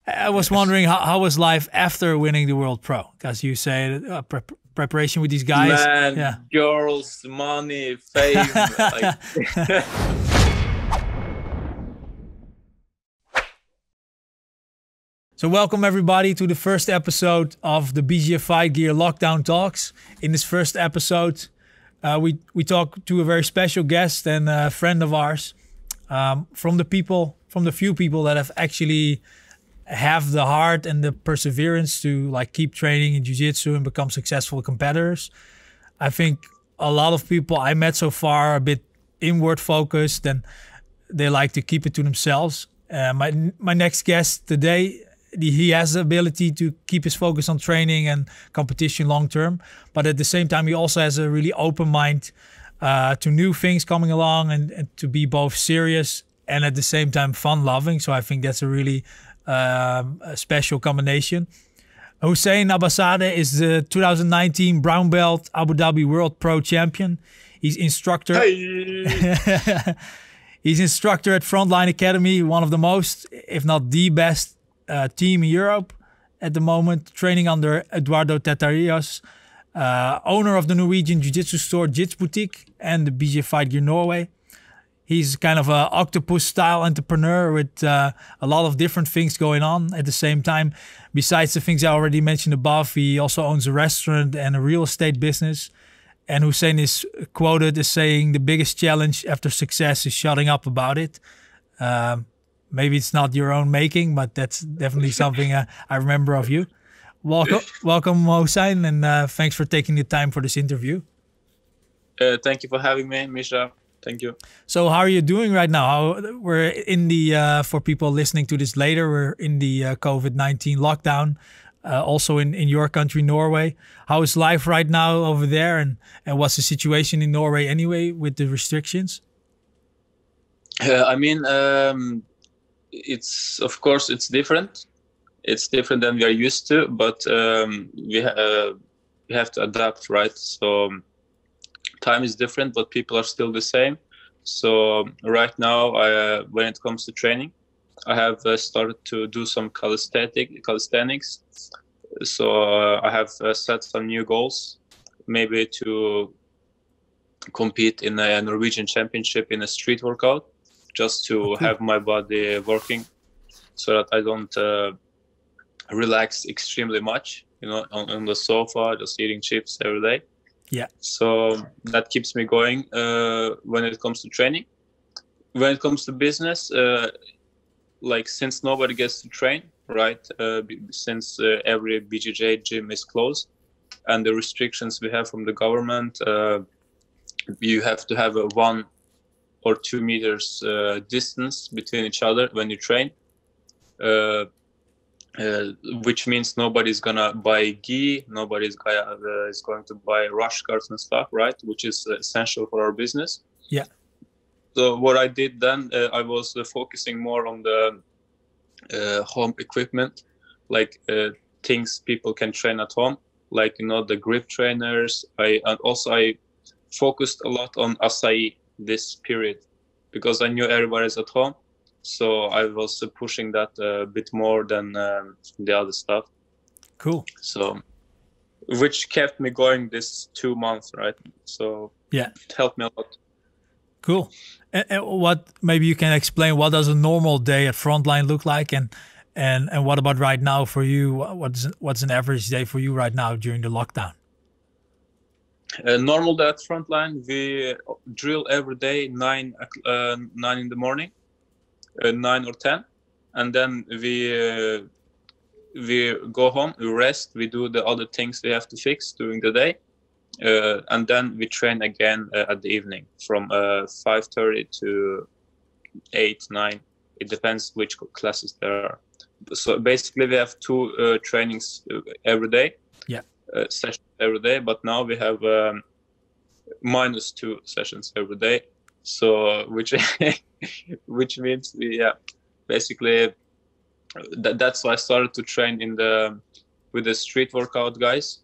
I was wondering how was life after winning the World Pro? Because you say preparation with these guys. Man, yeah. Girls, money, fame. Like. So welcome everybody to the first episode of the BJJ Fightgear Lockdown Talks. In this first episode, we talk to a very special guest and a friend of ours, from the few people that have actually have the heart and the perseverance to like keep training in Jiu Jitsu and become successful competitors. I think a lot of people I met so far are a bit inward focused and they like to keep it to themselves. My next guest today, he has the ability to keep his focus on training and competition long term, but at the same time he also has a really open mind to new things coming along and to be both serious and at the same time fun loving. So I think that's a really a special combination. Hussein Abbas-Zade is the 2019 brown belt Abu-Dhabi World Pro champion. He's instructor. Hey. He's instructor at Frontline Academy, one of the most, if not the best team in Europe at the moment, training under Eduardo Tetarios, owner of the Norwegian Jiu-Jitsu store Jits Boutique and the BJJ Fightgear Norway. He's kind of an octopus-style entrepreneur with a lot of different things going on at the same time. Besides the things I already mentioned above, he also owns a restaurant and a real estate business. And Hussein is quoted as saying, the biggest challenge after success is shutting up about it. Maybe it's not your own making, but that's definitely something I remember of you. Welcome, Hussein, and thanks for taking the time for this interview. Thank you for having me, Misha. Thank you. So how are you doing right now? We're in the, for people listening to this later, we're in the COVID-19 lockdown, also in your country, Norway. How is life right now over there? And what's the situation in Norway anyway with the restrictions? I mean, it's, of course, it's different. It's different than we are used to, but we have to adapt, right? So time is different, but people are still the same. So right now, when it comes to training, I have started to do some calisthenics. So I have set some new goals, maybe to compete in a Norwegian championship in a street workout, just to have my body working, so that I don't relax extremely much, you know, on the sofa, just eating chips every day. Yeah. So that keeps me going when it comes to training. When it comes to business, like since nobody gets to train, right? Since every BJJ gym is closed, and the restrictions we have from the government, you have to have a 1 or 2 meters distance between each other when you train. Which means nobody's gonna buy gi, nobody's is going to buy rush guards and stuff, right? Which is essential for our business. Yeah. So what I did then, I was focusing more on the home equipment, like things people can train at home, like, you know, the grip trainers. And also I focused a lot on acai this period because I knew everybody's at home. So I was pushing that a bit more than the other stuff. Cool. So, which kept me going this 2 months, right? So yeah, it helped me a lot. Cool. And what, maybe you can explain, what does a normal day at Frontline look like, and what about right now for you? What's an average day for you right now during the lockdown? Normal day at Frontline, we drill every day 9 in the morning. 9 or 10, and then we go home, we rest, we do the other things we have to fix during the day, and then we train again at the evening from 5:30 to 8, 9. It depends which classes there are. So basically we have 2 trainings every day. Yeah. Sessions every day, but now we have -2 sessions every day. So which means basically that's why I started to train with the street workout guys,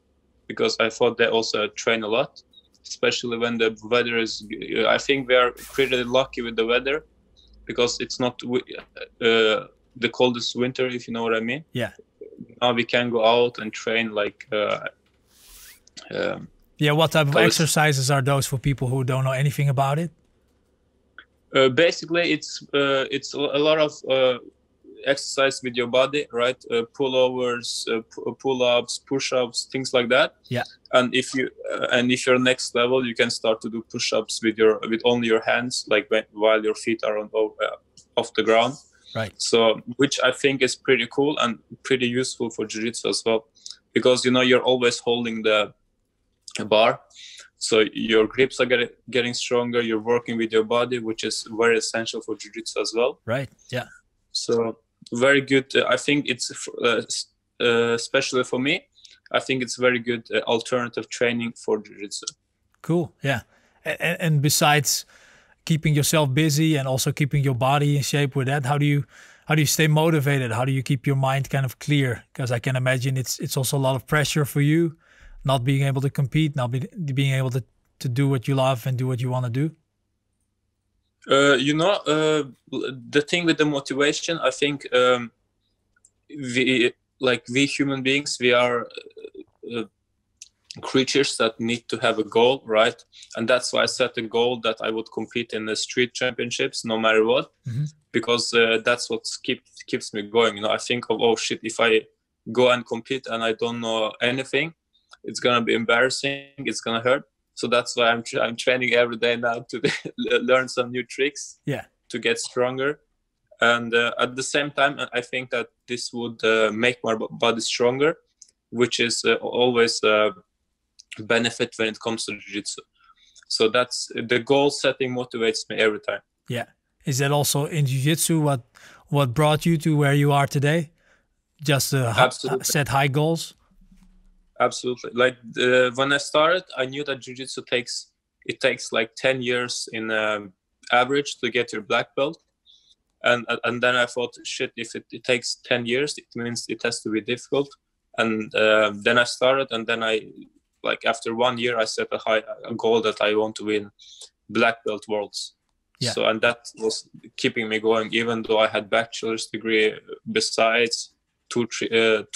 because I thought they also train a lot, especially when the weather is. I think we are pretty lucky with the weather, because it's not the coldest winter, if you know what I mean. Yeah. Now we can go out and train like. What type of exercises are those for people who don't know anything about it? Basically, it's a lot of exercise with your body, right? Pullovers, pull-ups, push-ups, things like that. Yeah. And if you're next level, you can start to do push-ups with only your hands, like while your feet are off the ground. Right. So, which I think is pretty cool and pretty useful for jiu-jitsu as well, because you're always holding the bar, so your grips are getting stronger. You're working with your body, which is very essential for jiu-jitsu as well. Right. Yeah. So very good. I think it's especially for me. I think it's very good alternative training for jiu-jitsu. Cool. Yeah. And besides keeping yourself busy and also keeping your body in shape with that, how do you stay motivated? How do you keep your mind kind of clear? Because I can imagine it's also a lot of pressure for you, not being able to compete, not being able to do what you love and do what you want to do. The thing with the motivation, I think we human beings, we are creatures that need to have a goal, right? And that's why I set a goal that I would compete in the street championships no matter what, because that's what keeps me going. I think of, oh shit, if I go and compete and I don't know anything, it's gonna be embarrassing, it's gonna hurt. So that's why I'm training every day now to learn some new tricks, to get stronger. And at the same time, I think that this would make my body stronger, which is always a benefit when it comes to jiu-jitsu. So that's the goal setting motivates me every time. Yeah. Is that also in jiu-jitsu what brought you to where you are today? Just set high goals? Absolutely. Like when I started, I knew that jiu-jitsu takes like 10 years in average to get your black belt. And then I thought, shit, if it takes 10 years, it means it has to be difficult. And then I started, and then after 1 year, I set a goal that I want to win black belt worlds. Yeah. So, and that was keeping me going, even though I had bachelor's degree besides two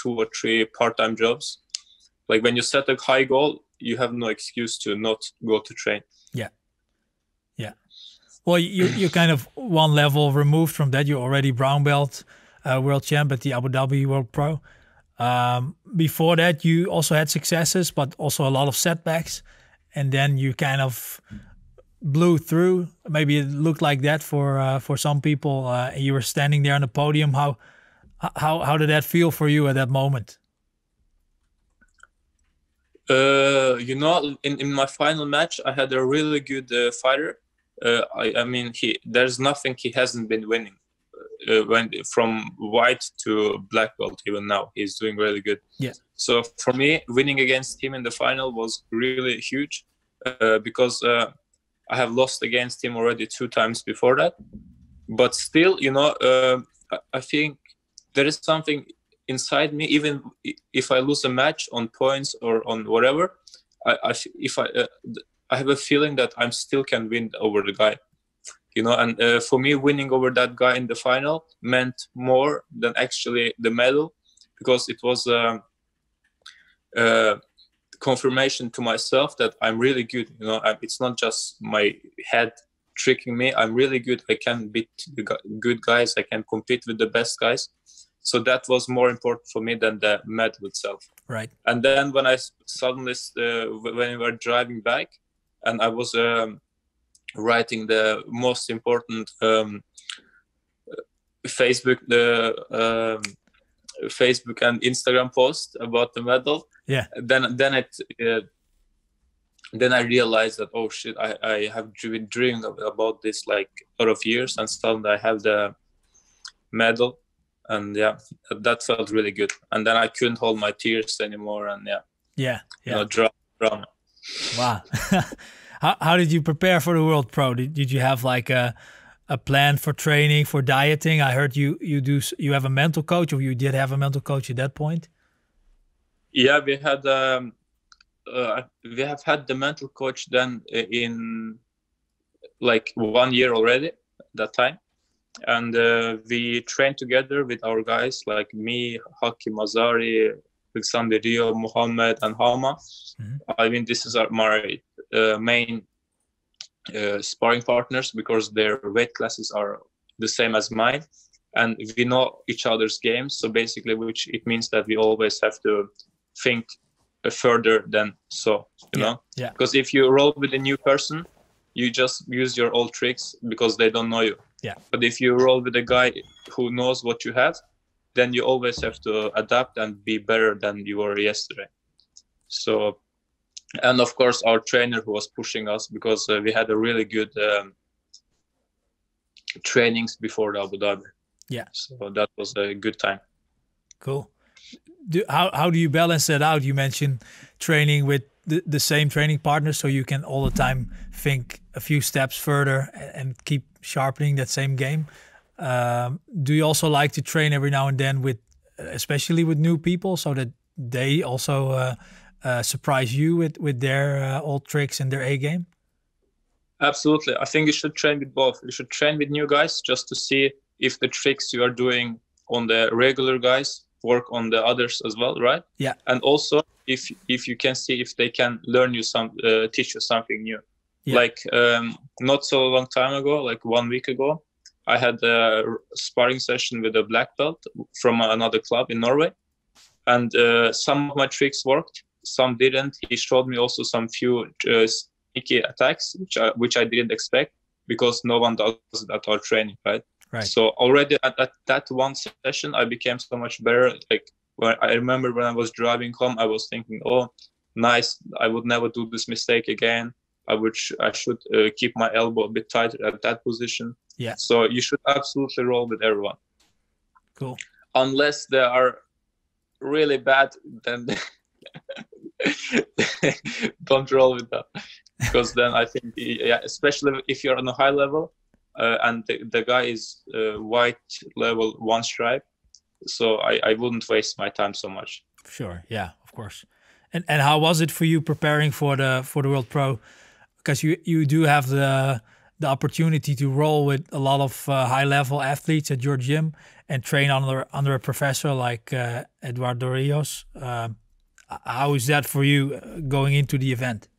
or three part-time jobs. Like when you set a high goal, you have no excuse to not go to train. Yeah. Yeah. Well, you're kind of one level removed from that. You're already brown belt world champ at the Abu-Dhabi World Pro. Before that, you also had successes, but also a lot of setbacks. And then you kind of blew through. Maybe it looked like that for some people. You were standing there on the podium. How did that feel for you at that moment? In my final match, I had a really good fighter. There's nothing he hasn't been winning. From white to black belt, even now, he's doing really good. Yeah. So for me, winning against him in the final was really huge, because I have lost against him already 2 times before that. But still, I think there is something inside me, even if I lose a match on points or on whatever, I have a feeling that I still can win over the guy, and for me, winning over that guy in the final meant more than actually the medal, because it was confirmation to myself that I'm really good. It's not just my head tricking me. I'm really good. I can beat the good guys. I can compete with the best guys. So that was more important for me than the medal itself. Right. And then when I suddenly, when we were driving back, and I was writing the most important Facebook and Instagram post about the medal. Yeah. Then I realized that, oh shit, I have been dreaming about this like a lot of years, and suddenly I have the medal. And yeah, that felt really good. And then I couldn't hold my tears anymore. And drama. Wow. How did you prepare for the World Pro? Did you have like a plan for training, for dieting? I heard you have a mental coach, or you did have a mental coach at that point? Yeah, we have had the mental coach then in like 1 year already at that time. and we train together with our guys like me, Hakim Azari, Alexander Rio, Mohammed, and Hama. I mean, this is my main sparring partners because their weight classes are the same as mine, and we know each other's games. So basically, which it means that we always have to think further than you know. Yeah. Because if you roll with a new person, you just use your old tricks because they don't know you. Yeah. But if you roll with a guy who knows what you have, then you always have to adapt and be better than you were yesterday. So, and of course, our trainer who was pushing us because we had a really good trainings before the Abu Dhabi. Yeah. So that was a good time. Cool. How do you balance that out? You mentioned training with the same training partner, so you can all the time think a few steps further and keep sharpening that same game. Do you also like to train every now and then with, especially with new people, so that they also surprise you with their old tricks and their A game? Absolutely. I think you should train with both. You should train with new guys just to see if the tricks you are doing on the regular guys work on the others as well, right? Yeah. And also if you can see if they can learn you teach you something new. Yeah. Like not so long time ago, like 1 week ago, I had a sparring session with a black belt from another club in Norway, and some of my tricks worked, some didn't. He showed me also some few sneaky attacks which I didn't expect because no one does it at our training, right? Right. So already at that one session, I became so much better. Like I remember when I was driving home, I was thinking, "Oh, nice! I would never do this mistake again. I should keep my elbow a bit tighter at that position." Yeah. So you should absolutely roll with everyone. Cool. Unless they are really bad, then don't roll with them. Because then I think, especially if you're on a high level. And the guy is white level 1 stripe, so I wouldn't waste my time so much. Sure, yeah, of course. And how was it for you preparing for the World Pro? Because you do have the opportunity to roll with a lot of high level athletes at your gym and train under a professor like Eduardo Rios. How is that for you going into the event?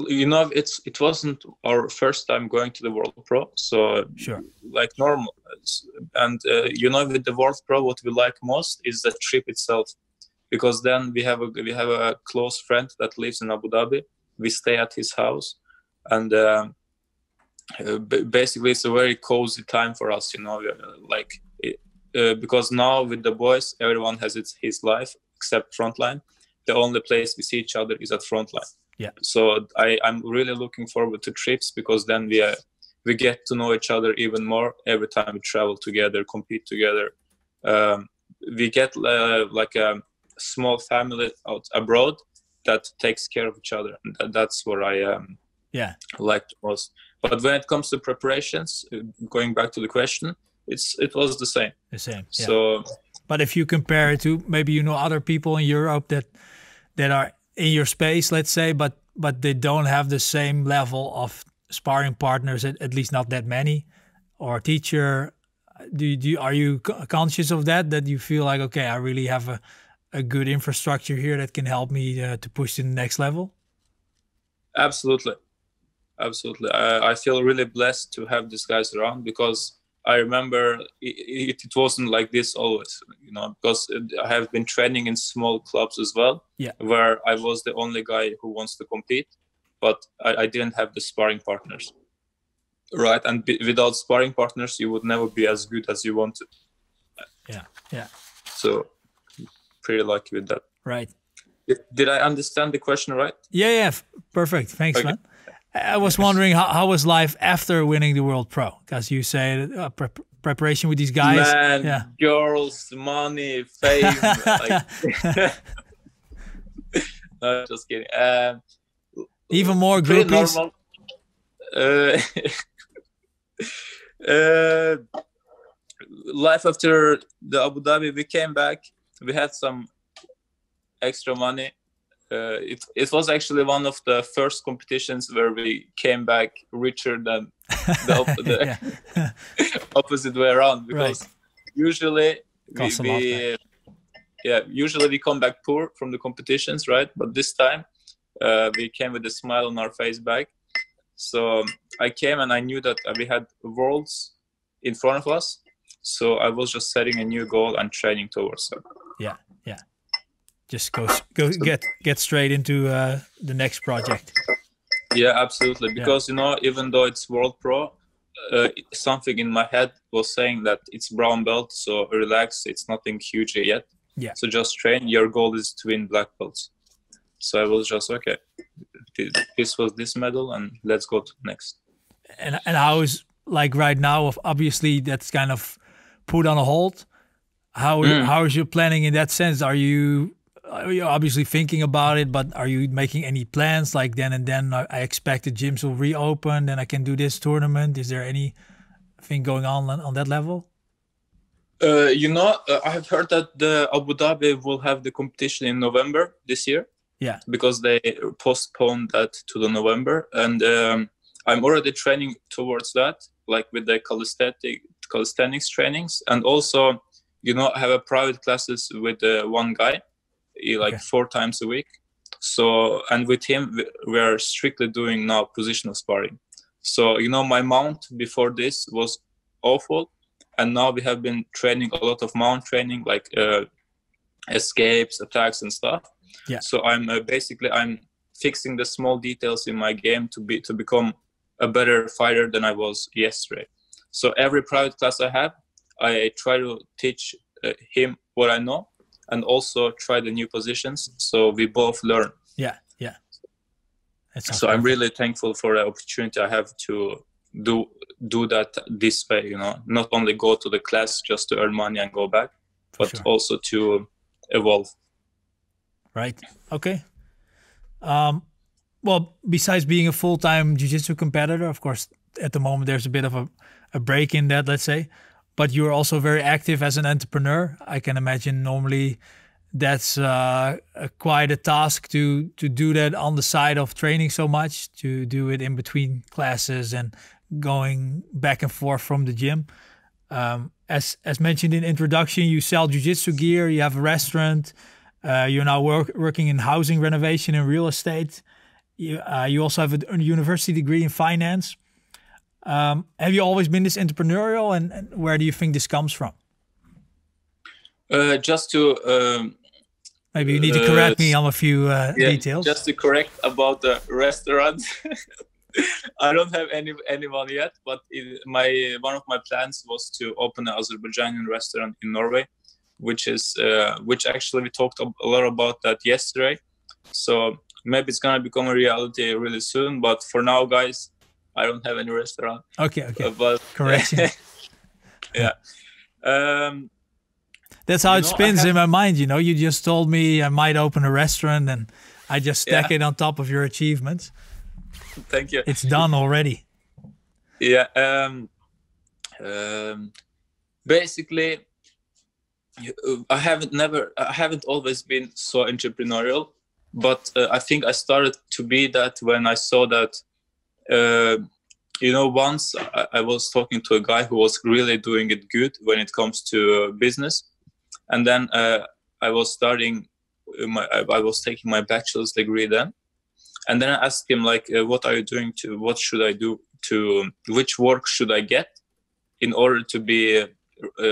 You know, it wasn't our first time going to the World Pro, so sure, like normal. And you know, with the World Pro, what we like most is the trip itself, because then we have a close friend that lives in Abu Dhabi. We stay at his house, and basically it's a very cozy time for us. You know, because now with the boys, everyone has his life except Frontline. The only place we see each other is at Frontline. Yeah. So I'm really looking forward to trips, because then we get to know each other even more every time we travel together, compete together. We get like a small family out abroad that takes care of each other, and that's what I like the most. But when it comes to preparations, going back to the question, it was the same. The same. Yeah. So, but if you compare it to maybe other people in Europe that are in your space, let's say, but they don't have the same level of sparring partners, at least not that many, or teacher. Are you conscious of that you feel like, okay, I really have a good infrastructure here that can help me to push to the next level? Absolutely. I feel really blessed to have these guys around, because I remember it wasn't like this always, because I have been training in small clubs as well, where I was the only guy who wants to compete, but I didn't have the sparring partners, right? And without sparring partners, you would never be as good as you wanted. Yeah. So pretty lucky with that. Right. Did I understand the question right? Yeah. Perfect. Thanks, man. I was wondering how was life after winning the World Pro? Because you say preparation with these guys. Man, girls, money, fame. No, just kidding. Even more groupies. Life after the Abu Dhabi, we came back. We had some extra money. It was actually one of the first competitions where we came back richer than the opposite way around, because usually usually we come back poor from the competitions, right? But this time we came with a smile on our face back. So I came and I knew that we had worlds in front of us. So I was just setting a new goal and training towards it. Yeah. Just go get straight into the next project. Yeah, absolutely. Because, even though it's World Pro, something in my head was saying that it's brown belt. So relax, it's nothing huge yet. Yeah. So just train. Your goal is to win black belts. So I was just, okay, this was this medal and let's go to the next. And how is, like right now, obviously that's kind of put on a hold. How is your planning in that sense? Are you obviously thinking about it, but are you making any plans like then and then I expect the gyms will reopen, then I can do this tournament? Is there anything going on that level? I have heard that the Abu Dhabi will have the competition in November this year. Yeah. Because they postponed that to the November. And I'm already training towards that, like with the calisthenics trainings. And also, I have a private classes with one guy, 4 times a week. So, and with him, we are strictly doing now positional sparring. So, my mount before this was awful. And now we have been training a lot of mount training, like escapes, attacks and stuff. Yeah. So I'm fixing the small details in my game to become a better fighter than I was yesterday. So every private class I have, I try to teach him what I know and also try the new positions. So we both learn. Yeah. So I'm really thankful for the opportunity I have to do that this way, not only go to the class just to earn money and go back, but also to evolve. Right. Okay. Well, besides being a full-time jiu-jitsu competitor, of course, at the moment there's a bit of a break in that, let's say, but you're also very active as an entrepreneur. I can imagine normally that's quite a task to do that on the side of training so much, to do it in between classes and going back and forth from the gym. As mentioned in introduction, you sell jiu-jitsu gear, you have a restaurant, you're now working in housing renovation and real estate. You also have a university degree in finance. Have you always been this entrepreneurial, and where do you think this comes from? Just to maybe you need to correct me on a few details. Just to correct about the restaurant. I don't have any money yet, but one of my plans was to open an Azerbaijani restaurant in Norway, which actually we talked a lot about that yesterday. So maybe it's gonna become a reality really soon. But for now, guys, I don't have any restaurant. Okay. But correction. Yeah. That's how it spins in my mind. You just told me I might open a restaurant, and I just stack it on top of your achievements. Thank you. It's done already. Yeah. Basically, I haven't always been so entrepreneurial, but I think I started to be that when I saw that, once I was talking to a guy who was really doing it good when it comes to business. And then I was I was taking my bachelor's degree then. And then I asked him, what are you doing what should I do which work should I get in order to be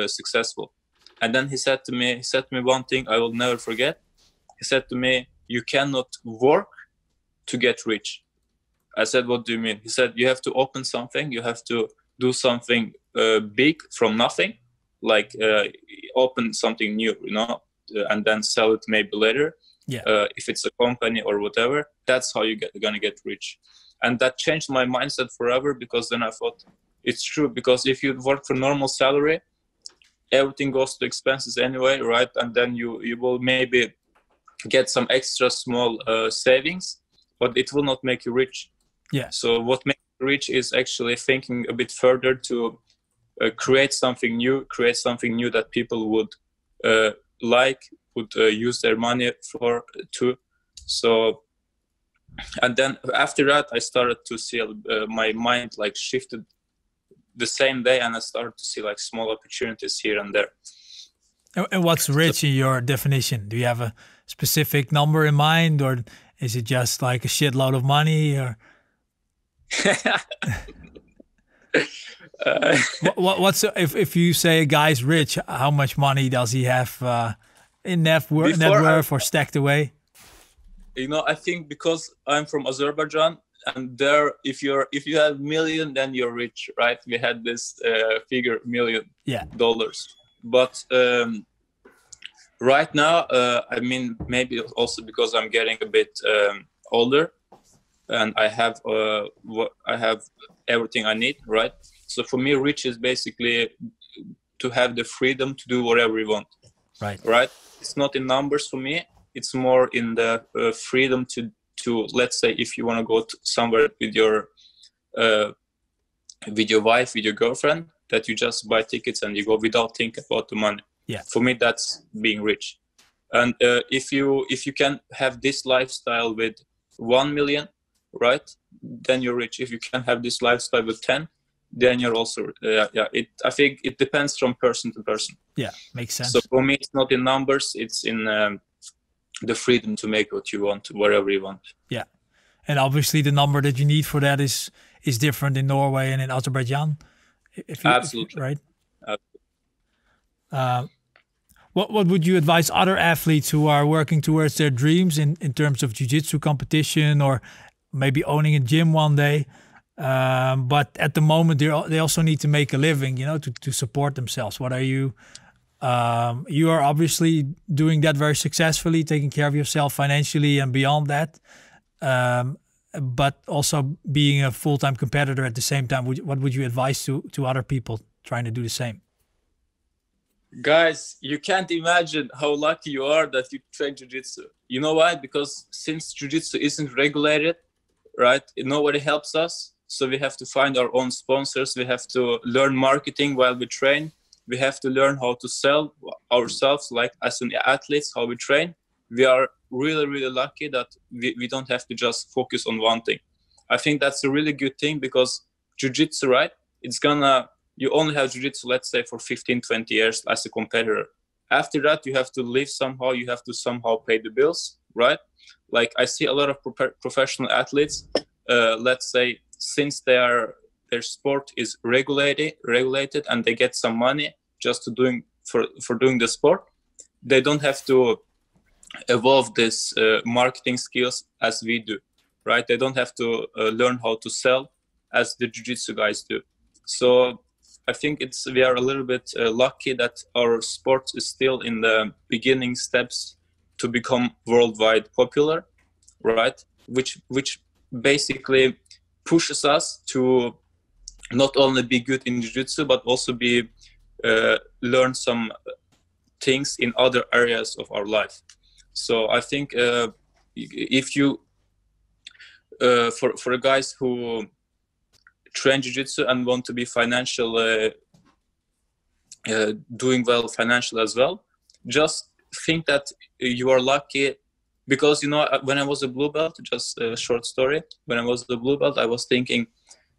successful? And then he said to me one thing I will never forget. He said to me, you cannot work to get rich. I said, what do you mean? He said, you have to open something. You have to do something big from nothing, open something new, and then sell it maybe later. Yeah. If it's a company or whatever, that's how you're gonna get rich. And that changed my mindset forever, because then I thought it's true. Because if you work for normal salary, everything goes to expenses anyway, right? And then you will maybe get some extra small savings, but it will not make you rich. Yeah. So what makes you rich is actually thinking a bit further to create something new that people would would use their money So, and then after that, I started to see my mind like shifted the same day, and I started to see like small opportunities here and there. And what's rich in your definition? Do you have a specific number in mind, or is it just like a shitload of money? Or what's if you say a guy's rich, how much money does he have in net worth or stacked away? You know, I think because I'm from Azerbaijan, and there, if you have million, then you're rich, right? We had this figure $1 million. Yeah. But right now, I mean, maybe also because I'm getting a bit older, and I have everything I need, right? So for me, rich is basically to have the freedom to do whatever you want. Right. It's not in numbers for me. It's more in the freedom to let's say if you want to go somewhere with your wife, with your girlfriend, that you just buy tickets and you go without thinking about the money. Yeah. For me, that's being rich. And if you can have this lifestyle with 1 million, right, then you're rich. If you can have this lifestyle with 10, then you're also I think it depends from person to person. Yeah, makes sense. So for me, it's not in numbers, it's in the freedom to make what you want, wherever you want. Yeah, and obviously the number that you need for that is different in Norway and in Azerbaijan. Absolutely. Right. Absolutely. What would you advise other athletes who are working towards their dreams in terms of jiu-jitsu competition, or maybe owning a gym one day? But at the moment, they also need to make a living, you know, to support themselves. What are you? You are obviously doing that very successfully, taking care of yourself financially and beyond that, but also being a full-time competitor at the same time. What would you advise to other people trying to do the same? Guys, you can't imagine how lucky you are that you train jiu-jitsu. You know why? Because since jiu-jitsu isn't regulated, right, nobody helps us. So we have to find our own sponsors. We have to learn marketing while we train. We have to learn how to sell ourselves, like as an athletes, how we train. We are really, really lucky that we don't have to just focus on one thing. I think that's a really good thing, because jiu-jitsu, right, you only have jiu-jitsu, let's say, for 15, 20 years as a competitor. After that, you have to live somehow. You have to somehow pay the bills, right? Like I see a lot of professional athletes, let's say, since their sport is regulated and they get some money just for doing the sport, they don't have to evolve this marketing skills as we do, right? They don't have to learn how to sell as the jiu-jitsu guys do. So I think we are a little bit lucky that our sport is still in the beginning steps to become worldwide popular, right? Which basically pushes us to not only be good in jiu-jitsu, but also learn some things in other areas of our life. So I think if you for the guys who train jiu-jitsu and want to be doing well financially as well, just think that you are lucky. Because, you know, when I was a blue belt, just a short story, when I was the blue belt, I was thinking,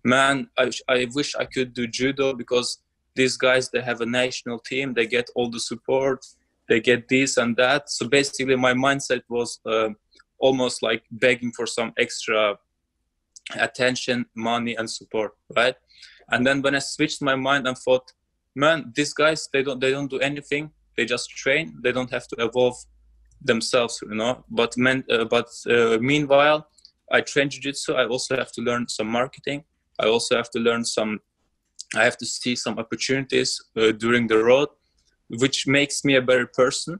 man, I wish I could do judo, because these guys, they have a national team, they get all the support, they get this and that. So basically my mindset was almost like begging for some extra attention, money and support, right? And then when I switched my mind and thought, man, these guys, they don't do anything, they just train, they don't have to evolve themselves, you know. But meanwhile, I train jiu-jitsu. I also have to learn some marketing. I also have to learn I have to see some opportunities during the road, which makes me a better person,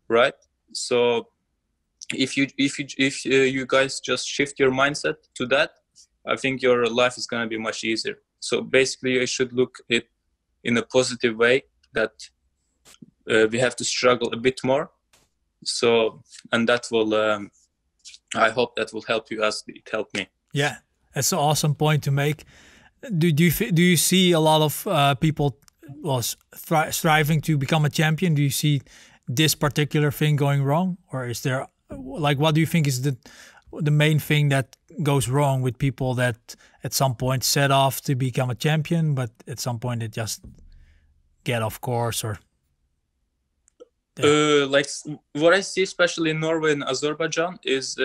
right? So if you guys just shift your mindset to that, I think your life is going to be much easier. So basically, you should look it in a positive way, that we have to struggle a bit more. So, and that will, I hope that will help you as it helped me. Yeah, that's an awesome point to make. Do you see a lot of people striving to become a champion? Do you see this particular thing going wrong, or is there Like, what do you think is the main thing that goes wrong with people that at some point set off to become a champion, but at some point they just get off course? Or like what I see, especially in Norway and Azerbaijan, is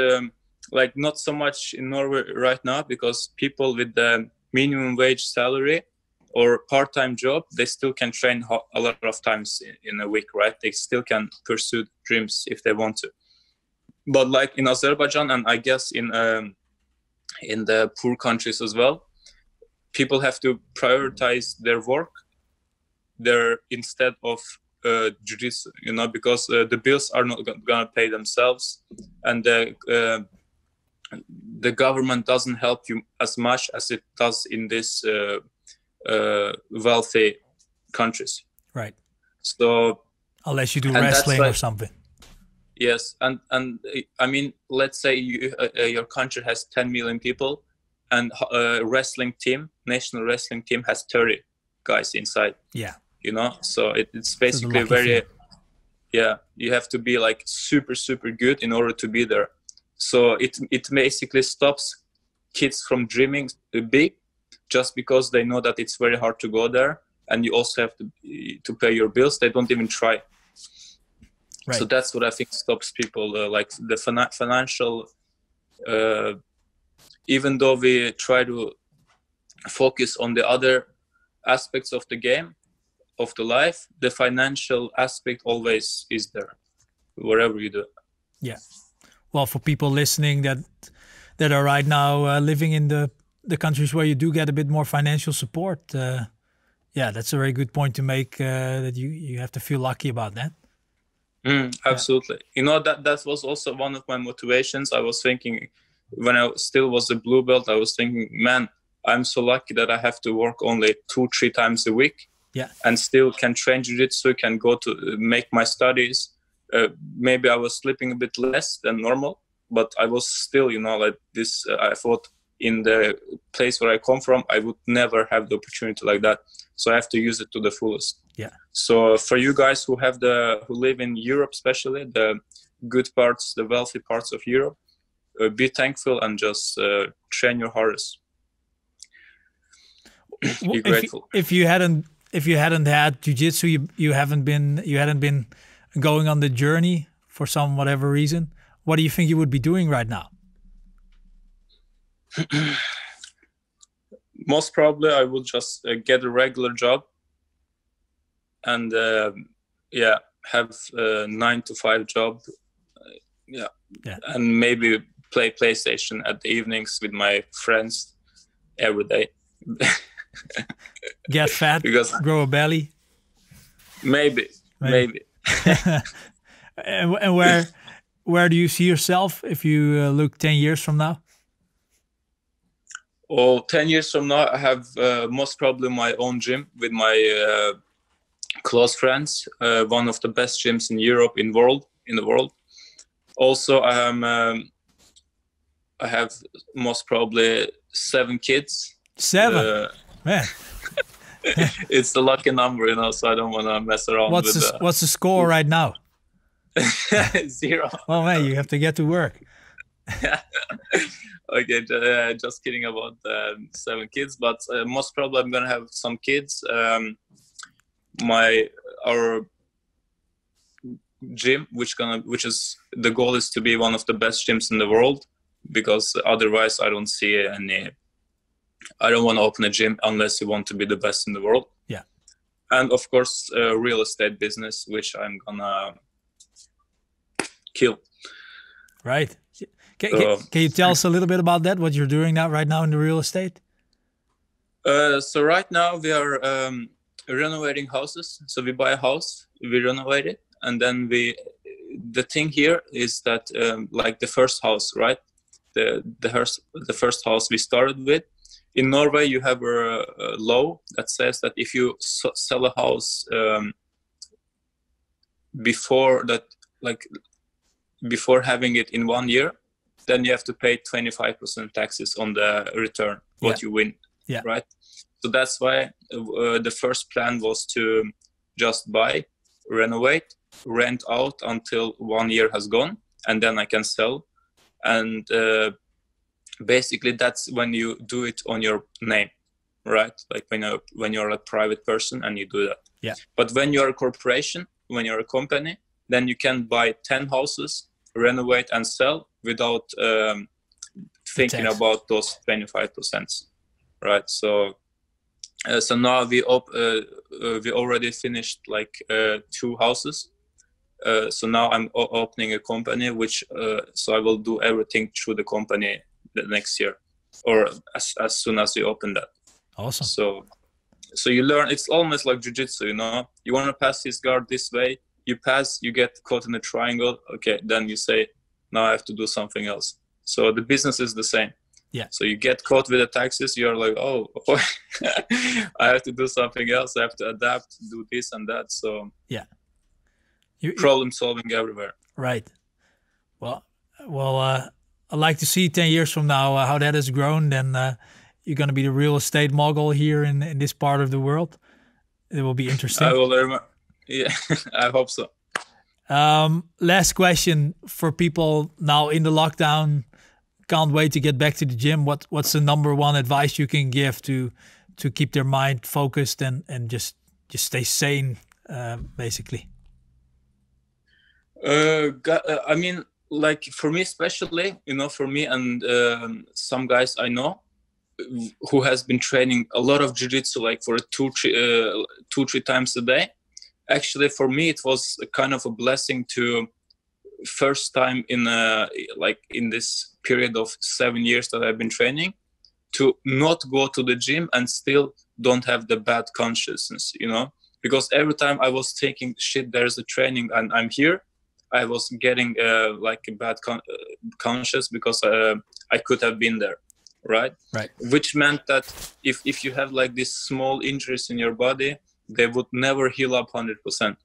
like not so much in Norway right now, because people with the minimum wage salary or part-time job, they still can train a lot of times in a week, right? They still can pursue dreams if they want to. But like in Azerbaijan, and I guess in the poor countries as well, people have to prioritize their work there instead of jiu-jitsu, you know, because the bills are not gonna pay themselves, and the government doesn't help you as much as it does in this wealthy countries. Right. So unless you do wrestling or something. Yes, and I mean, let's say your country has 10 million people, and wrestling team, national wrestling team, has 30 guys inside. Yeah. You know, so it's basically very, you have to be like super good in order to be there. So it basically stops kids from dreaming big, just because they know that it's very hard to go there, and you also have to pay your bills. They don't even try. Right. So that's what I think stops people, like the financial. Even though we try to focus on the other aspects of the game, of the life, the financial aspect always is there, wherever you do. Yeah. Well, for people listening that are right now living in the countries where you do get a bit more financial support, that's a very good point to make. That you have to feel lucky about that. Absolutely. You know, that was also one of my motivations. I was thinking, when I still was a blue belt, I was thinking, man, I'm so lucky that I have to work only 2-3 times a week. Yeah. And still can train jiu-jitsu, can go to make my studies. Maybe I was sleeping a bit less than normal, but I was still, you know, like this. I thought in the place where I come from, I would never have the opportunity like that. So I have to use it to the fullest. Yeah. So for you guys who live in Europe, especially the good parts, the wealthy parts of Europe, be thankful and just train your hardest. Be grateful. If you hadn't had jiu-jitsu, you hadn't been going on the journey for some whatever reason, what do you think you would be doing right now? Most probably I would just get a regular job and have a 9-to-5 job, and maybe play PlayStation at the evenings with my friends every day. Get fat, grow a belly. Maybe. And where do you see yourself if you look 10 years from now? Oh, 10 years from now, I have most probably my own gym with my close friends. One of the best gyms in Europe, in the world. Also, I have most probably 7 kids. 7, man. It's the lucky number, you know. So I don't want to mess around. What's the score right now? 0. Oh man, you have to get to work. Okay, just kidding about 7 kids, but most probably I'm gonna have some kids. Our gym, which is the goal is to be one of the best gyms in the world, because otherwise I don't see any. I don't want to open a gym unless you want to be the best in the world. Yeah. And of course, real estate business, which I'm gonna kill. Right. Can you tell us a little bit about that? What you're doing right now in the real estate? So right now we are renovating houses. So we buy a house, we renovate it, and then the thing here is that like the first house, right? The first house we started with. In Norway, you have a law that says that if you sell a house before having it in 1 year, then you have to pay 25% taxes on the return, what you win, right? So that's why the first plan was to just buy, renovate, rent out until 1 year has gone, and then I can sell. And basically that's when you do it on your name, right? Like when you're a private person and you do that. Yeah. But when you're a corporation, when you're a company, then you can buy 10 houses, renovate and sell without thinking about those 25%, right? So now we already finished like 2 houses. So now I'm opening a company, which so I will do everything through the company the next year, or as soon as we open that. Awesome. So you learn. It's almost like jiu-jitsu, you know. You want to pass his guard this way. You pass, you get caught in a triangle. Okay, then you say, now I have to do something else. So the business is the same. Yeah. So you get caught with the taxes. You're like, oh I have to do something else. I have to adapt, do this and that. So yeah, problem solving everywhere. Right. Well, I'd like to see 10 years from now how that has grown. Then you're going to be the real estate mogul here in this part of the world. It will be interesting. I will learn. Yeah, I hope so. Last question for people now in the lockdown. Can't wait to get back to the gym. What's the number one advice you can give to keep their mind focused and just stay sane, basically? I mean, like for me especially, you know, for me and some guys I know who has been training a lot of jiu-jitsu like for 2-3 times a day. Actually, for me, it was a kind of a blessing to first time in this period of 7 years that I've been training to not go to the gym and still don't have the bad consciousness, you know, because every time I was thinking, shit, there's a training and I'm here, I was getting like a bad conscious because I could have been there. Right. Which meant that if you have like these small injuries in your body, they would never heal up 100%,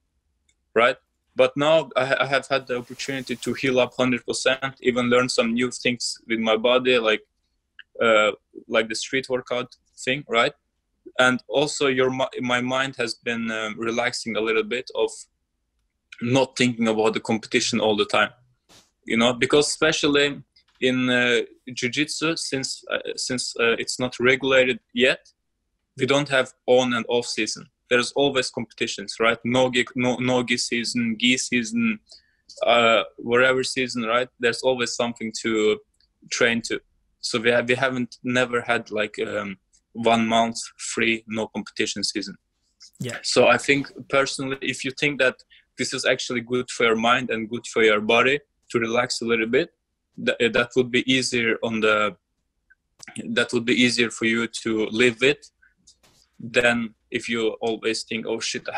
right? But now I have had the opportunity to heal up 100%, even learn some new things with my body, like the street workout thing, right? And also my mind has been relaxing a little bit of not thinking about the competition all the time, you know, because especially in jiu-jitsu, since it's not regulated yet, we don't have on and off season. There's always competitions, right? No-gi season, gi season, whatever season, right? There's always something to train to. So we haven't never had like 1 month free, no competition season. Yeah. So I think personally, if you think that this is actually good for your mind and good for your body to relax a little bit, that would be easier for you to live with than if you always think, oh shit, I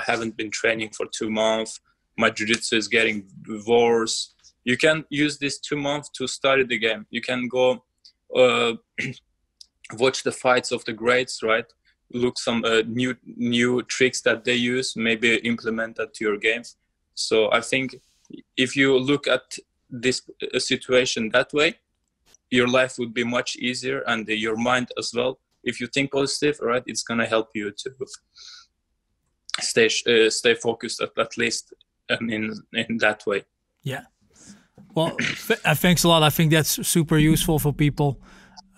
haven't been training for 2 months, my jiu-jitsu is getting worse. You can use this 2 months to study the game. You can go watch the fights of the greats, right? Look some new tricks that they use, maybe implement that to your game. So I think if you look at this situation that way, your life would be much easier, and your mind as well. If you think positive, right, it's gonna help you to stay focused at least in that way. Yeah. Well, thanks a lot. I think that's super useful for people,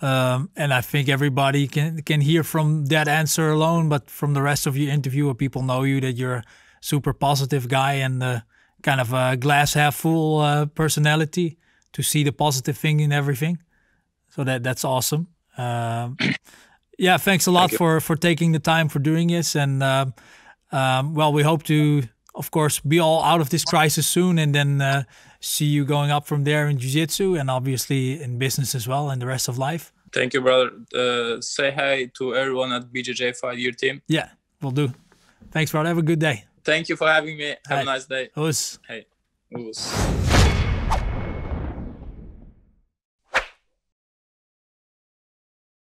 and I think everybody can hear from that answer alone, but from the rest of your interview, where people know you, that you're a super positive guy and kind of a glass half full personality to see the positive thing in everything. So that's awesome. Yeah, thanks a lot for taking the time for doing this. And well, we hope to, of course, be all out of this crisis soon, and then see you going up from there in jiu-jitsu and obviously in business as well and the rest of life. Thank you, brother. Say hi to everyone at BJJ Fightgear team. Yeah, will do. Thanks, brother. Have a good day. Thank you for having me. Have a nice day. Oes. Hey. Oes.